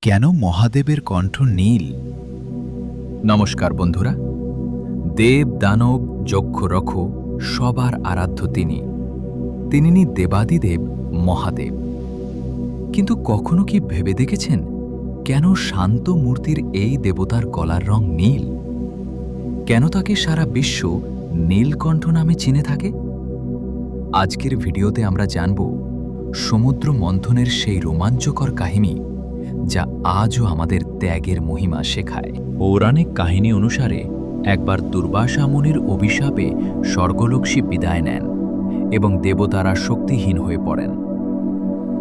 কেন মহাদেবের কণ্ঠ নীল? নমস্কার বন্ধুরা। দেব দানব যক্ষ রক্ষ সবার আরাধ্য তিনি দেবাদিদেব মহাদেব। কিন্তু কখনো কি ভেবে দেখেছেন কেন শান্ত মূর্তির এই দেবতার গলার রং নীল? কেন তাকে সারা বিশ্ব নীলকণ্ঠ নামে চিনে থাকে? আজকের ভিডিওতে আমরা জানব সমুদ্র মন্থনের সেই রোমাঞ্চকর কাহিনী যা আজও আমাদের ত্যাগের মহিমা শেখায়। পৌরাণিক কাহিনী অনুসারে একবার দুর্বাসা মুনির অভিশাপে স্বর্গলোকসী বিদায় নেন এবং দেবতারা শক্তিহীন হয়ে পড়েন।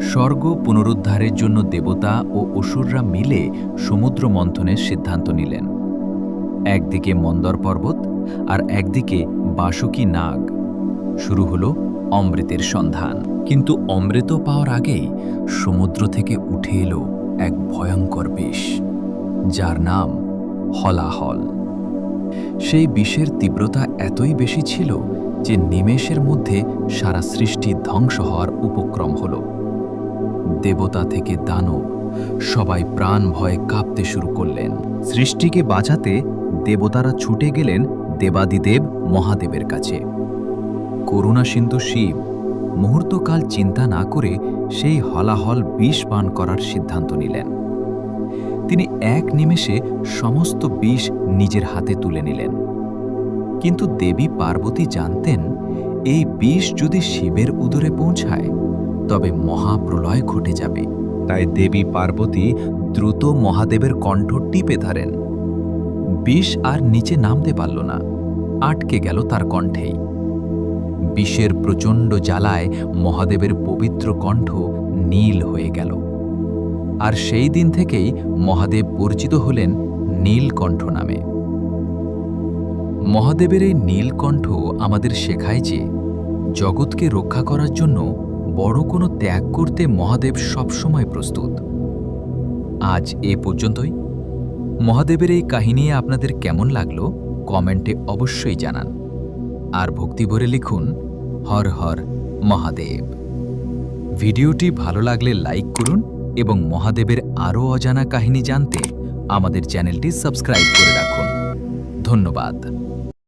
স্বর্গ পুনরুদ্ধারের জন্য দেবতা ও অসুররা মিলে সমুদ্র মন্থনের সিদ্ধান্ত নিলেন। একদিকে মন্দর পর্বত আর একদিকে বাসুকী নাগ। শুরু হলো অমৃতের সন্ধান। কিন্তু অমৃত পাওয়ার আগেই সমুদ্র থেকে উঠে এলো এক ভয়ঙ্কর বিষ, যার নাম হলাহল। সেই বিষের তীব্রতা এতই বেশি ছিল যে নিমেষের মধ্যে সারা সৃষ্টি ধ্বংস হওয়ার উপক্রম হল। দেবতা থেকে দানব সবাই প্রাণ ভয়ে কাঁপতে শুরু করলেন। সৃষ্টিকে বাঁচাতে দেবতারা ছুটে গেলেন দেবাদিদেব মহাদেবের কাছে। করুণা সিন্ধু শিব মুহূর্তকাল চিন্তা না করে সেই হলাহল বিষ পান করার সিদ্ধান্ত নিলেন। তিনি এক নিমেষে সমস্ত বিষ নিজের হাতে তুলে নিলেন। কিন্তু দেবী পার্বতী জানতেন এই বিষ যদি শিবের উদরে পৌঁছায় তবে মহাপ্রলয় ঘটে যাবে। তাই দেবী পার্বতী দ্রুত মহাদেবের কণ্ঠ টিপে ধরেন। বিষ আর নিচে নামতে পারল না, আটকে গেল তার কণ্ঠেই। বিষের প্রচণ্ড জ্বালায় মহাদেবের পবিত্র কণ্ঠ নীল হয়ে গেল। আর সেই দিন থেকেই মহাদেব পরিচিত হলেন নীলকণ্ঠ নামে। মহাদেবের এই নীলকণ্ঠ আমাদের শেখায় যে জগৎকে রক্ষা করার জন্য বড় কোনো ত্যাগ করতে মহাদেব সবসময় প্রস্তুত। আজ এ পর্যন্তই। মহাদেবের এই কাহিনী আপনাদের কেমন লাগলো কমেন্টে অবশ্যই জানান। আর ভক্তি ভরে লিখুন হর হর মহাদেব। ভিডিওটি ভালো লাগলে লাইক করুন এবং মহাদেবের আরও অজানা কাহিনী জানতে আমাদের চ্যানেলটি সাবস্ক্রাইব করে রাখুন। ধন্যবাদ।